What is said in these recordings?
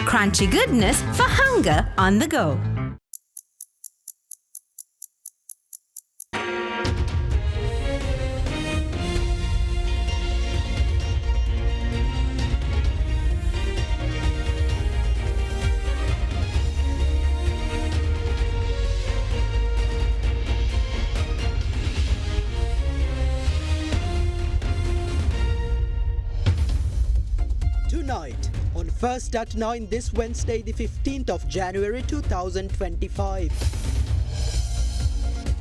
Crunchy goodness for hunger on the go. Tonight, on First at 9 this Wednesday, the 15th of January 2025.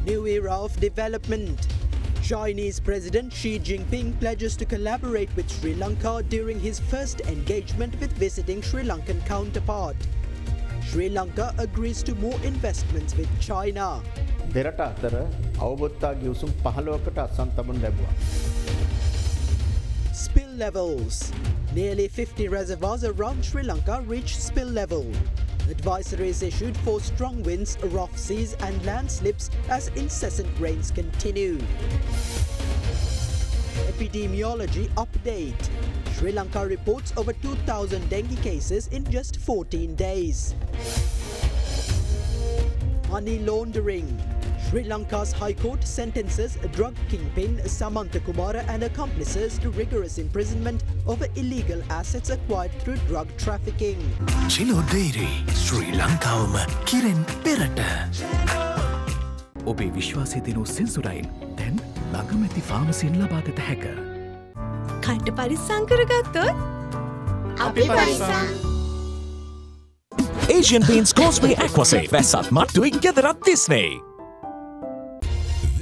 New era of development. Chinese President Xi Jinping pledges to collaborate with Sri Lanka during his first engagement with visiting Sri Lankan counterpart. Sri Lanka agrees to more investments with China. දෙරට අතර අවබෝධතා ගිවිසුම් 15කට අත්සන් තබනු ලැබුවා. Spill levels. Nearly 50 reservoirs around Sri Lanka reach spill level. Advisories issued for strong winds, rough seas and landslips as incessant rains continue. Epidemiology update. Sri Lanka reports over 2,000 dengue cases in just 14 days. Money laundering. Sri Lanka's High Court sentences drug kingpin Samantha Kumara and accomplices to rigorous imprisonment over illegal assets acquired through drug trafficking. Chilo Dairy, Sri Lankawama Kiren Perata. ඔබේ විශ්වාසය දෙනු සෙන්සුරයින් දැන් ළඟමැති ෆාමසියෙන් ලබාගත හැක. කන්ට පරිස්සම් කරගත්තොත් අපි පරිස්සම්. Asian Paints Causeway Aquasafe වැස්සත් මට්ටුවෙන් ගෙදරත් තිස්නේ.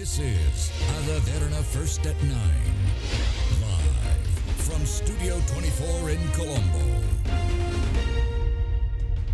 This is Derana First at 9. Live from Studio 24 in Colombo.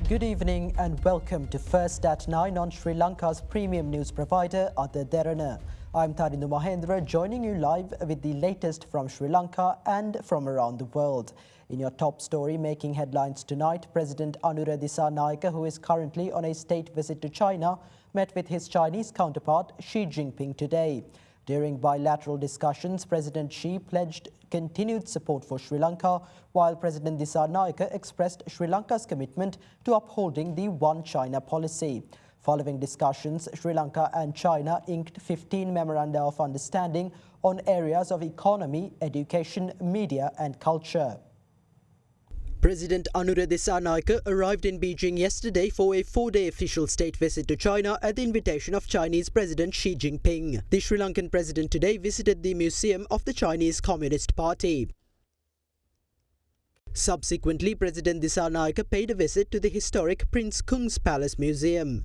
Good evening and welcome to First at 9 on Sri Lanka's premium news provider, Derana. I'm Tarindu Mahendra, joining you live with the latest from Sri Lanka and from around the world. In your top story making headlines tonight, President Anura Dissanayake, who is currently on a state visit to China, met with his Chinese counterpart Xi Jinping today. During bilateral discussions, President Xi pledged continued support for Sri Lanka, while President Dissanayake expressed Sri Lanka's commitment to upholding the One China policy. Following discussions, Sri Lanka and China inked 15 memoranda of understanding on areas of economy, education, media and culture. President Anura Dissanayake arrived in Beijing yesterday for a 4-day official state visit to China at the invitation of Chinese President Xi Jinping. The Sri Lankan president today visited the Museum of the Chinese Communist Party. Subsequently, President Dissanayake paid a visit to the historic Prince Kung's Palace Museum.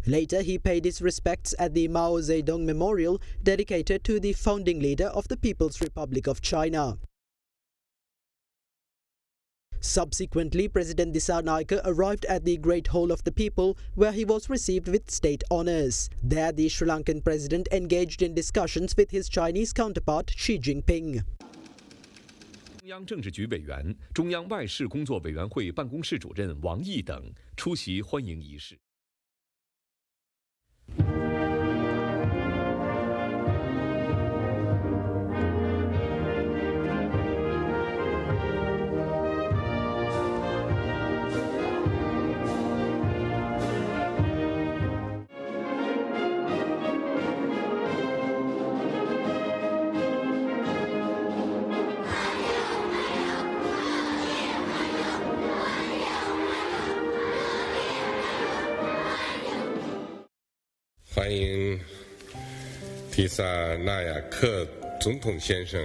Later, he paid his respects at the Mao Zedong Memorial dedicated to the founding leader of the People's Republic of China. Subsequently, President Dissanayake arrived at the Great Hall of the People, where he was received with state honours. There, the Sri Lankan president engaged in discussions with his Chinese counterpart Xi Jinping. 中央政治局委员、中央外事工作委员会办公室主任王毅等出席欢迎仪式。欢迎迪萨纳亚克总统先生。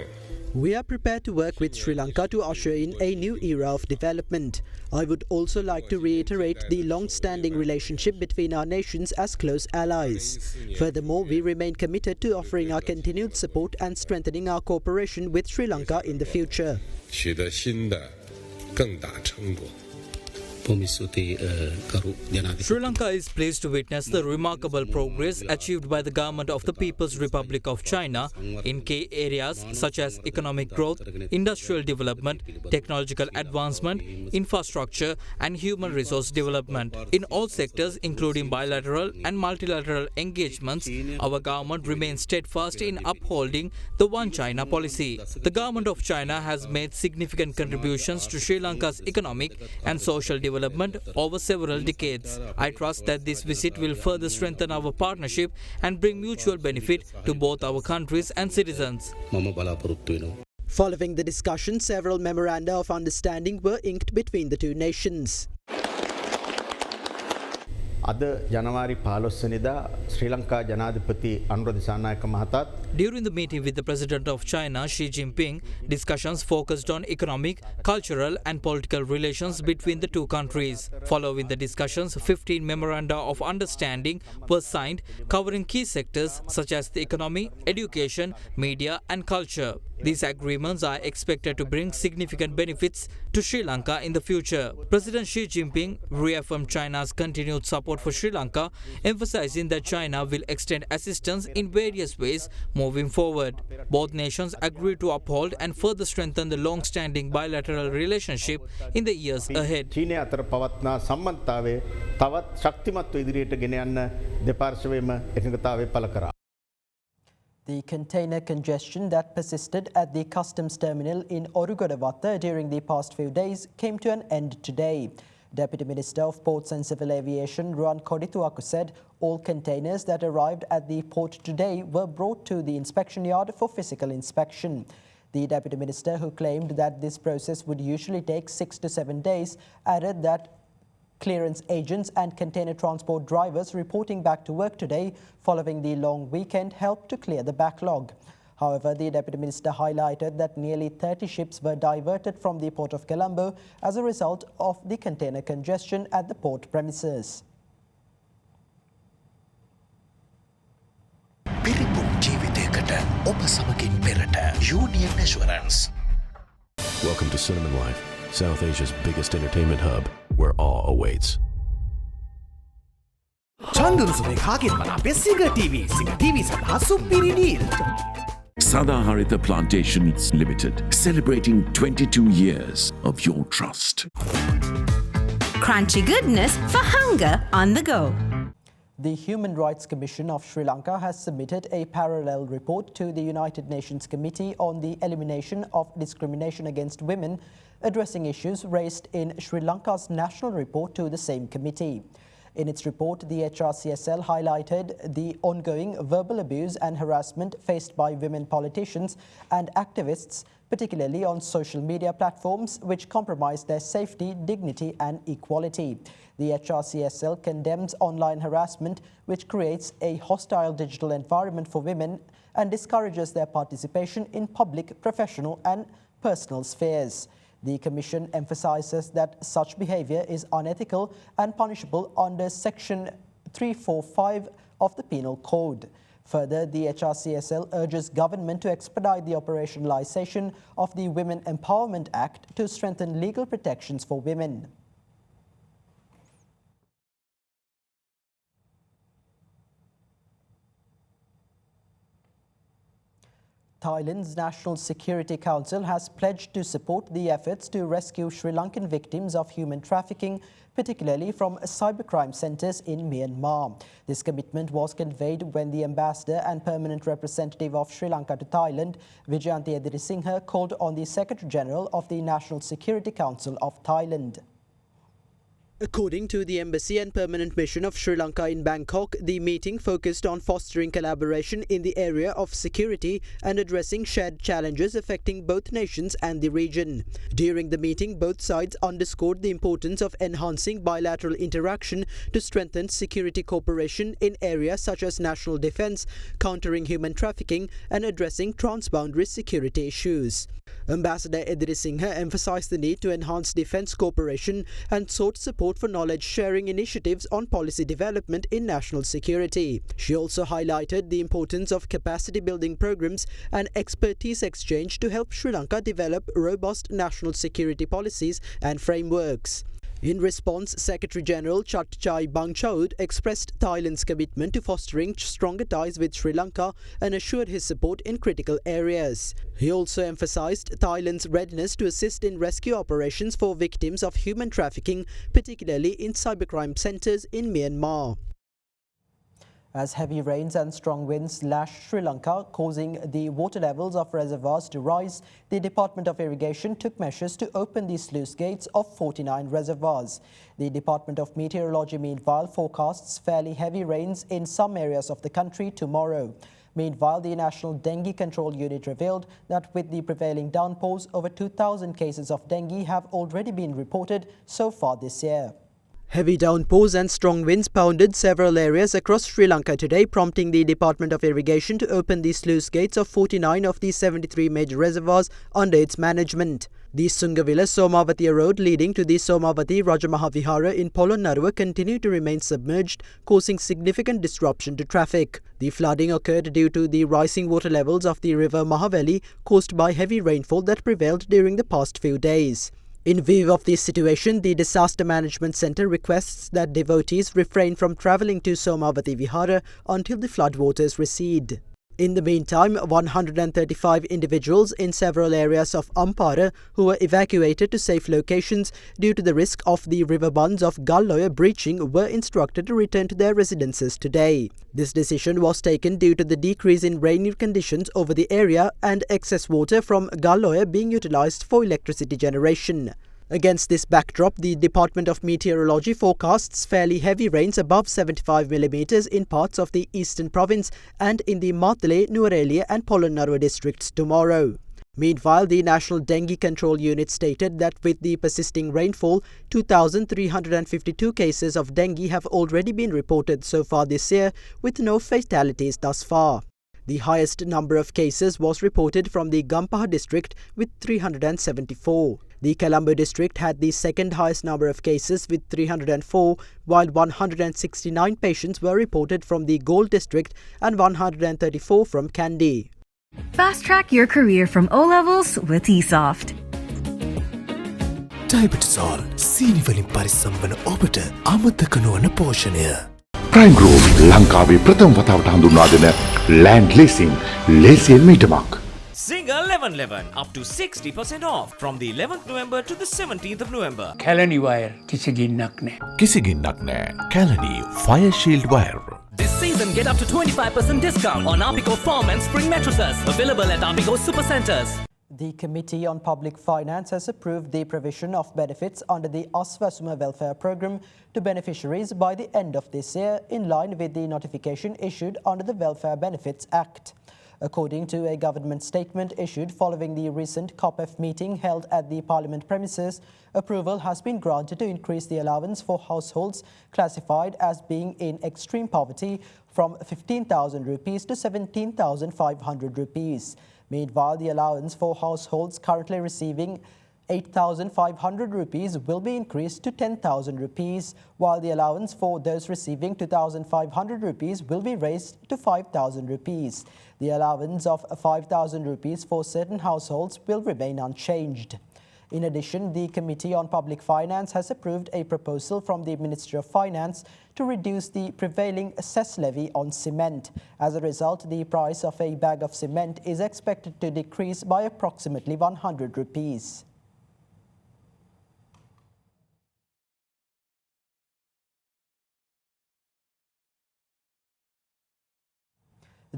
We are prepared to work with Sri Lanka to usher in a new era of development. I would also like to reiterate the long-standing relationship between our nations as close allies. Furthermore, we remain committed to offering our continued support and strengthening our cooperation with Sri Lanka in the future. 取得新的更大成果。Sri Lanka is pleased to witness the remarkable progress achieved by the government of the People's Republic of China in key areas such as economic growth, industrial development, technological advancement, infrastructure and human resource development. In all sectors including bilateral and multilateral engagements, our government remains steadfast in upholding the One China policy. The government of China has made significant contributions to Sri Lanka's economic and social development over several decades. I trust that this visit will further strengthen our partnership and bring mutual benefit to both our countries and citizens. Following the discussion, several memoranda of understanding were inked between the two nations. අද ජනවාරි 15 වෙනිදා ශ්‍රී ලංකා ජනාධිපති Anura Dissanayake මහතාත් During the meeting with the President of China, Xi Jinping, discussions focused on economic, cultural and political relations between the two countries. Following the discussions, 15 memoranda of understanding were signed covering key sectors such as the economy, education, media and culture. These agreements are expected to bring significant benefits to Sri Lanka in the future. President Xi Jinping reaffirmed China's continued support for Sri Lanka, emphasizing that China will extend assistance in various ways moving forward. Both nations agreed to uphold and further strengthen the long-standing bilateral relationship in the years ahead. චීනය අතර පවත්නා සම්බන්ධතාවය තවත් ශක්තිමත්ව ඉදිරියට ගෙන යන්න දෙපාර්ශ්වයේම එකඟතාවය පළ කරා. The container congestion that persisted at the customs terminal in Orugodavatta during the past few days came to an end today. Deputy Minister of Ports and Civil Aviation Ruan Kodituaku said all containers that arrived at the port today were brought to the inspection yard for physical inspection. The Deputy Minister, who claimed that this process would usually take 6 to 7 days, added that clearance agents and container transport drivers reporting back to work today following the long weekend helped to clear the backlog. However, the Deputy Minister highlighted that nearly 30 ships were diverted from the port of Colombo as a result of the container congestion at the port premises. Union Assurance. Welcome to Cinnamon Life, South Asia's biggest entertainment hub, where awe awaits. Sadaharita Plantations Limited, celebrating 22 years of your trust. Crunchy goodness for hunger on the go. The Human Rights Commission of Sri Lanka has submitted a parallel report to the United Nations Committee on the Elimination of Discrimination Against Women, addressing issues raised in Sri Lanka's national report to the same committee. In its report, the HRCSL highlighted the ongoing verbal abuse and harassment faced by women politicians and activists, particularly on social media platforms, which compromise their safety, dignity and equality. The HRCSL condemns online harassment, which creates a hostile digital environment for women and discourages their participation in public, professional and personal spheres. The Commission emphasizes that such behavior is unethical and punishable under Section 345 of the Penal Code. Further, the HRCSL urges government to expedite the operationalization of the Women Empowerment Act to strengthen legal protections for women. Thailand's National Security Council has pledged to support the efforts to rescue Sri Lankan victims of human trafficking, particularly from cybercrime centres in Myanmar. This commitment was conveyed when the ambassador and permanent representative of Sri Lanka to Thailand, Vijayanthi Edirisinghe, called on the Secretary General of the National Security Council of Thailand. According to the Embassy and Permanent Mission of Sri Lanka in Bangkok, the meeting focused on fostering collaboration in the area of security and addressing shared challenges affecting both nations and the region. During the meeting, both sides underscored the importance of enhancing bilateral interaction to strengthen security cooperation in areas such as national defense, countering human trafficking, and addressing transboundary security issues. Ambassador Edirisinghe emphasized the need to enhance defense cooperation and sought support for knowledge-sharing initiatives on policy development in national security. She also highlighted the importance of capacity-building programs and expertise exchange to help Sri Lanka develop robust national security policies and frameworks. In response, Secretary-General Chatchai Bangchaud expressed Thailand's commitment to fostering stronger ties with Sri Lanka and assured his support in critical areas. He also emphasized Thailand's readiness to assist in rescue operations for victims of human trafficking, particularly in cybercrime centers in Myanmar. As heavy rains and strong winds lashed Sri Lanka, causing the water levels of reservoirs to rise, the Department of Irrigation took measures to open the sluice gates of 49 reservoirs. The Department of Meteorology, meanwhile, forecasts fairly heavy rains in some areas of the country tomorrow. Meanwhile, the National Dengue Control Unit revealed that with the prevailing downpours, over 2,000 cases of dengue have already been reported so far this year. Heavy downpours and strong winds pounded several areas across Sri Lanka today, prompting the Department of Irrigation to open the sluice gates of 49 of the 73 major reservoirs under its management. The Sungavilla-Somawathiya road leading to the Somawati Rajamaha Vihara in Polonnaruwa continued to remain submerged, causing significant disruption to traffic. The flooding occurred due to the rising water levels of the river Mahaveli caused by heavy rainfall that prevailed during the past few days. In view of this situation, the Disaster Management Centre requests that devotees refrain from travelling to Somawati Vihara until the floodwaters recede. In the meantime, 135 individuals in several areas of Ampara who were evacuated to safe locations due to the risk of the river bunds of Galloya breaching were instructed to return to their residences today. This decision was taken due to the decrease in rainy conditions over the area and excess water from Galloya being utilised for electricity generation. Against this backdrop, the Department of Meteorology forecasts fairly heavy rains above 75 mm in parts of the eastern province and in the Matale, Nuwara and Polonnaruwa districts tomorrow. Meanwhile, the National Dengue Control Unit stated that with the persisting rainfall, 2,352 cases of dengue have already been reported so far this year, with no fatalities thus far. The highest number of cases was reported from the Gampaha district with 374. The Colombo district had the second highest number of cases with 304, while 169 patients were reported from the Gold district and 134 from Kandy. Fast track your career from O-levels with eSoft. Diabetesol සීනි වලින් පරිස්සම් වන ඔබට අමතක නොවන පෝෂණය. Prime Group ලංකාවේ ප්‍රථම වතාවට හඳුන්වා දෙන land leasing ලේසියෙන් මීටමක්. Single 1111 up to 60% off from the 11th November to the 17th of November. Kalani wire කිසි ගින්නක් නැහැ. කිසි ගින්නක් නැහැ. Kalani Fire Shield Wire. This season, get up to 25% discount on Arpico Foam and Spring mattresses. Available at Arpico Supercenters. The Committee on Public Finance has approved the provision of benefits under the Aswasuma Welfare Programme to beneficiaries by the end of this year, in line with the notification issued under the Welfare Benefits Act. According to a government statement issued following the recent COPEF meeting held at the Parliament premises, approval has been granted to increase the allowance for households classified as being in extreme poverty from 15,000 rupees to 17,500 rupees. Meanwhile, the allowance for households currently receiving 8,500 rupees will be increased to 10,000 rupees, while the allowance for those receiving 2,500 rupees will be raised to 5,000 rupees. The allowance of 5,000 rupees for certain households will remain unchanged. In addition, the Committee on Public Finance has approved a proposal from the Ministry of Finance to reduce the prevailing cess levy on cement. As a result, the price of a bag of cement is expected to decrease by approximately 100 rupees.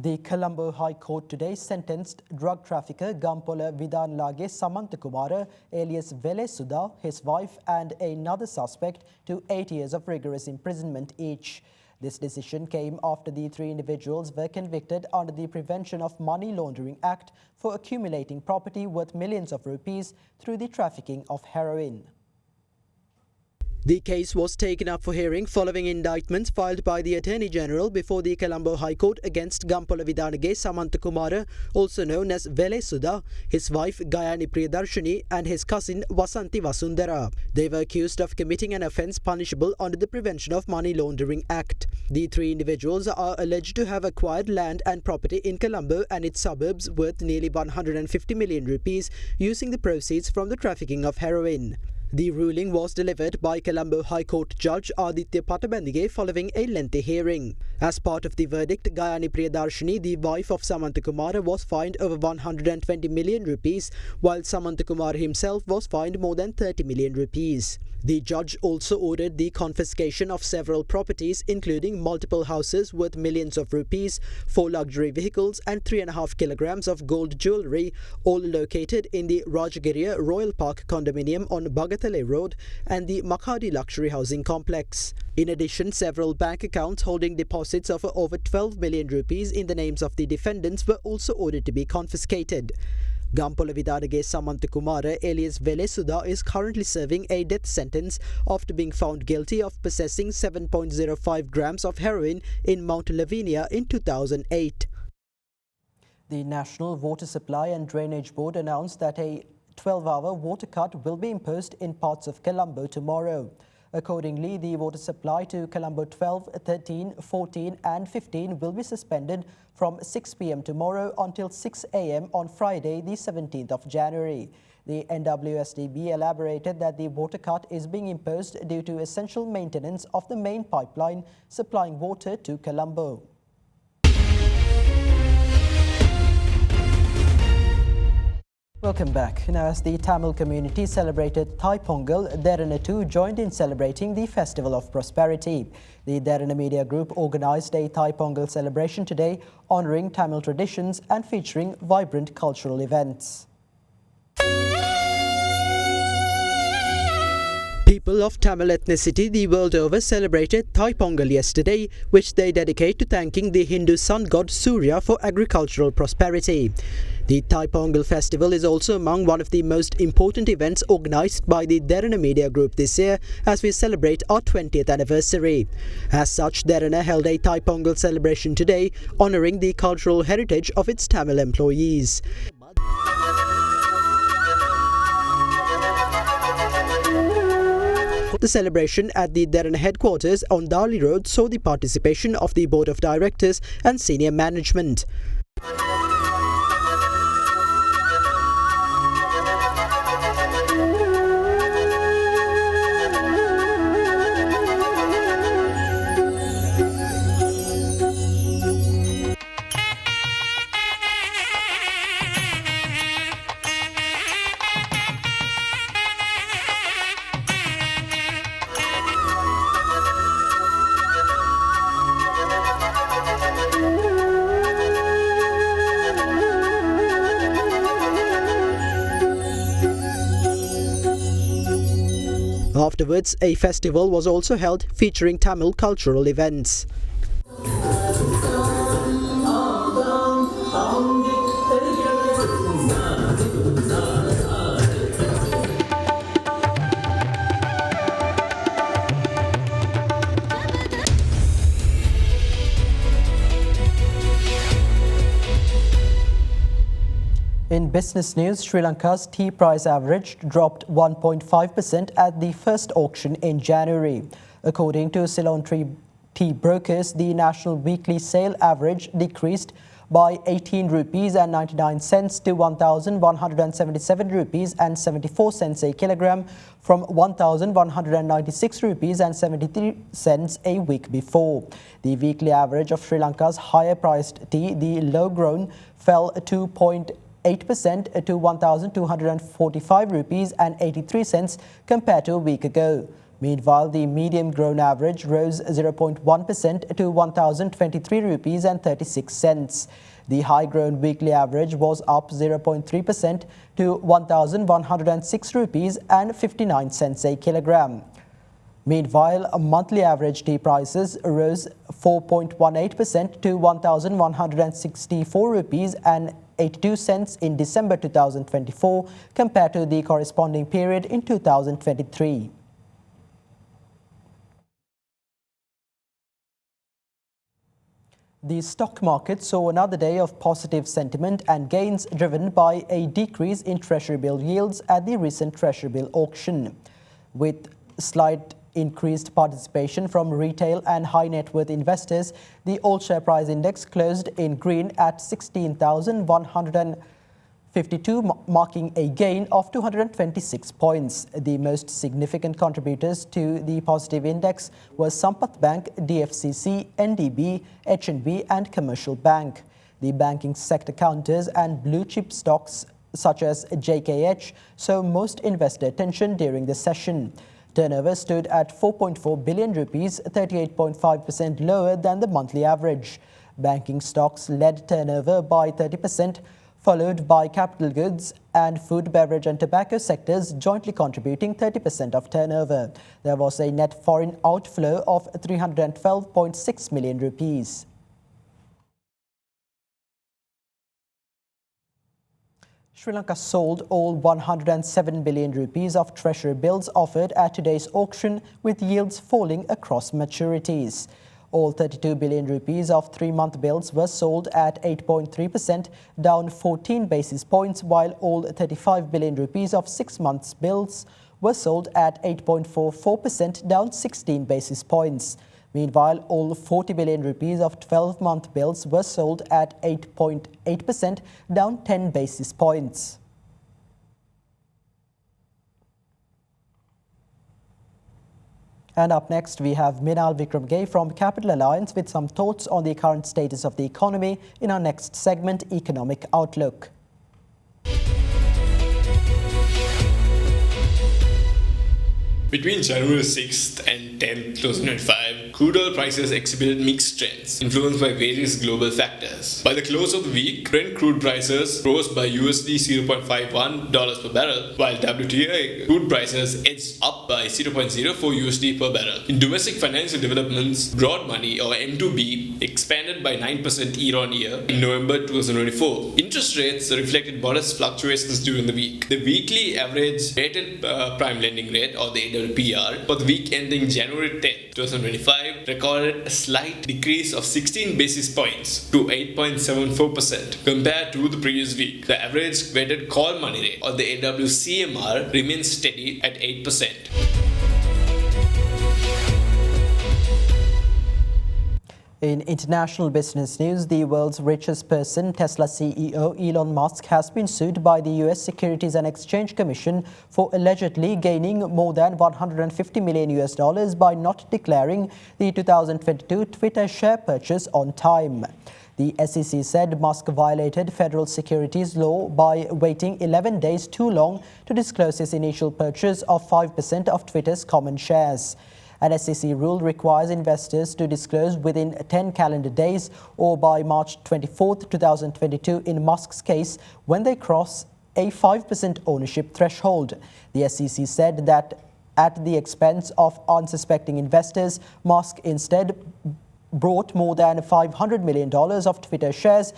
The Colombo High Court today sentenced drug trafficker Gampola Vidanlage Samantakumara alias Vele Sudha, his wife and another suspect to 8 years of rigorous imprisonment each. This decision came after the three individuals were convicted under the Prevention of Money Laundering Act for accumulating property worth millions of rupees through the trafficking of heroin. The case was taken up for hearing following indictments filed by the Attorney General before the Colombo High Court against Gampola Vidanage Samantakumara, also known as Vele Sudha, his wife Gayani Priyadarshini and his cousin Vasanti Vasundara. They were accused of committing an offence punishable under the Prevention of Money Laundering Act. The three individuals are alleged to have acquired land and property in Colombo and its suburbs worth nearly 150 million rupees using the proceeds from the trafficking of heroin. The ruling was delivered by Colombo High Court Judge Aditya Patabandige following a lengthy hearing. As part of the verdict, Gayani Priyadarshini, the wife of Samantakumara, was fined over 120 million rupees, while Samantakumara himself was fined more than 30 million rupees. The judge also ordered the confiscation of several properties, including multiple houses worth millions of rupees, 4 luxury vehicles and 3.5 kilograms of gold jewellery, all located in the Rajagiriya Royal Park condominium on Bagatale Road and the Makhadi luxury housing complex. In addition, several bank accounts holding deposits of over 12 million rupees in the names of the defendants were also ordered to be confiscated. Gampola Vidadage Samantakumara alias Velesuda is currently serving a death sentence after being found guilty of possessing 7.05 grams of heroin in Mount Lavinia in 2008. The National Water Supply and Drainage Board announced that a 12-hour water cut will be imposed in parts of Colombo tomorrow. Accordingly, the water supply to Colombo 12, 13, 14 and 15 will be suspended from 6 p.m. tomorrow until 6 a.m. on Friday, the 17th of January. The NWSDB elaborated that the water cut is being imposed due to essential maintenance of the main pipeline supplying water to Colombo. Welcome back. Now, as the Tamil community celebrated Thai Pongal, Derana too joined in celebrating the Festival of Prosperity. The Derana Media Group organised a Thai Pongal celebration today, honouring Tamil traditions and featuring vibrant cultural events. People of Tamil ethnicity the world over celebrated Thai Pongal yesterday, which they dedicate to thanking the Hindu sun god Surya for agricultural prosperity. The Thai Pongal festival is also among one of the most important events organised by the Derana Media Group this year as we celebrate our 20th anniversary. As such, Derana held a Thai Pongal celebration today, honouring the cultural heritage of its Tamil employees. The celebration at the Derana headquarters on Dali Road saw the participation of the Board of Directors and senior management. Afterwards, a festival was also held featuring Tamil cultural events. In business news, Sri Lanka's tea price average dropped 1.5% at the first auction in January. According to Ceylon tea brokers, the national weekly sale average decreased by 18 rupees and 99 cents to 1,177 rupees and 74 cents a kilogram from 1,196 rupees and 73 cents a week before. The weekly average of Sri Lanka's higher priced tea, the low grown, fell 2.8% to 1,245 rupees and 83 cents compared to a week ago. Meanwhile, the medium grown average rose 0.1% to 1,023 rupees and 36 cents. The high grown weekly average was up 0.3% to 1,106 rupees and 59 cents a kilogram. Meanwhile, monthly average tea prices rose 4.18% to 1,164 rupees and 82 cents in December 2024 compared to the corresponding period in 2023. The stock market saw another day of positive sentiment and gains driven by a decrease in Treasury bill yields at the recent Treasury bill auction. With slight increased participation from retail and high net worth investors, the all share price index closed in green at 16,150 52, marking a gain of 226 points. The most significant contributors to the positive index were Sampath Bank, DFCC, NDB, HNB and Commercial Bank. The banking sector counters and blue chip stocks such as JKH saw most investor attention during the session. Turnover stood at 4.4 billion rupees, 38.5% lower than the monthly average. Banking stocks led turnover by 30%, followed by capital goods and food, beverage and tobacco sectors jointly contributing 30% of turnover. There was a net foreign outflow of 312.6 million rupees. Sri Lanka sold all 107 billion rupees of treasury bills offered at today's auction, with yields falling across maturities. All 32 billion rupees of 3-month bills were sold at 8.3%, down 14 basis points, while all 35 billion rupees of 6-month bills were sold at 8.44%, down 16 basis points. Meanwhile, all 40 billion rupees of 12-month bills were sold at 8.8%, down 10 basis points. And up next, we have Minal Vikramgay from Capital Alliance with some thoughts on the current status of the economy in our next segment, Economic Outlook. Between January 6th and 10th, 2025, crude oil prices exhibited mixed trends, influenced by various global factors. By the close of the week, Brent crude prices rose by USD $0.51 per barrel, while WTI crude prices edged up by 0.04 USD per barrel. In domestic financial developments, broad money or M2B expanded by 9% year-on-year in November 2024. Interest rates reflected modest fluctuations during the week. The weekly average rated prime lending rate, or the AWPR, for the week ending January 10, 2025 recorded a slight decrease of 16 basis points to 8.74% compared to the previous week. The average weighted call money rate, or the AWCMR, remains steady at 8%. In international business news, the world's richest person, Tesla CEO Elon Musk, has been sued by the US Securities and Exchange Commission for allegedly gaining more than $150 million by not declaring the 2022 Twitter share purchase on time. The SEC said Musk violated federal securities law by waiting 11 days too long to disclose his initial purchase of 5% of Twitter's common shares. An SEC rule requires investors to disclose within 10 calendar days or by March 24, 2022 in Musk's case when they cross a 5% ownership threshold. The SEC said that at the expense of unsuspecting investors, Musk instead bought more than $500 million of Twitter shares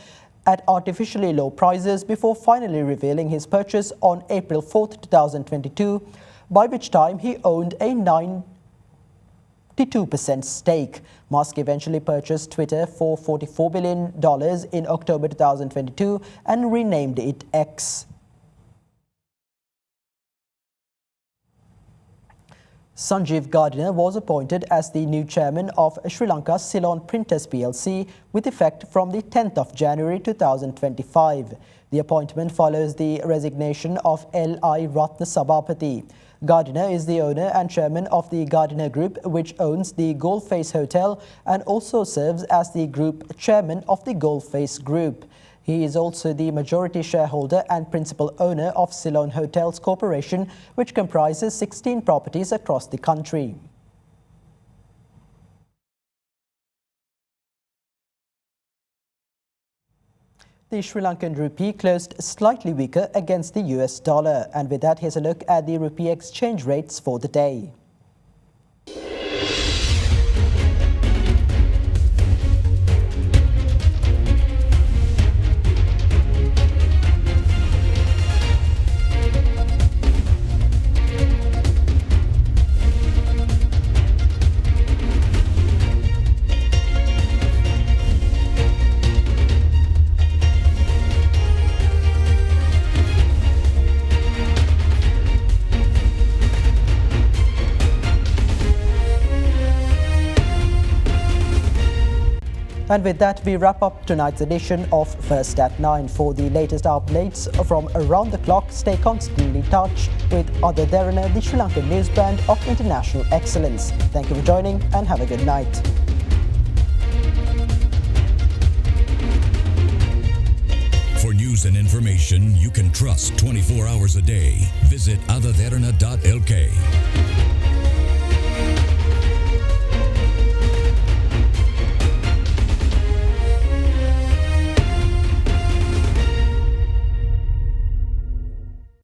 at artificially low prices before finally revealing his purchase on April 4, 2022, by which time he owned a 92% stake. Musk eventually purchased Twitter for $44 billion in October 2022 and renamed it X. Sanjeev Gardiner was appointed as the new chairman of Sri Lanka's Ceylon Printers PLC with effect from the 10th of January 2025. The appointment follows the resignation of L.I. Ratna Sabapathy. Gardiner is the owner and chairman of the Gardiner Group, which owns the Goldface Hotel and also serves as the group chairman of the Goldface Group. He is also the majority shareholder and principal owner of Ceylon Hotels Corporation, which comprises 16 properties across the country. The Sri Lankan rupee closed slightly weaker against the US dollar. And with that, here's a look at the rupee exchange rates for the day. And with that, we wrap up tonight's edition of First at 9. For the latest updates from around the clock, stay constantly in touch with other Derana, the Sri Lankan news brand of international excellence. Thank you for joining and have a good night. For news and information you can trust 24 hours a day, visit otherderana.lk.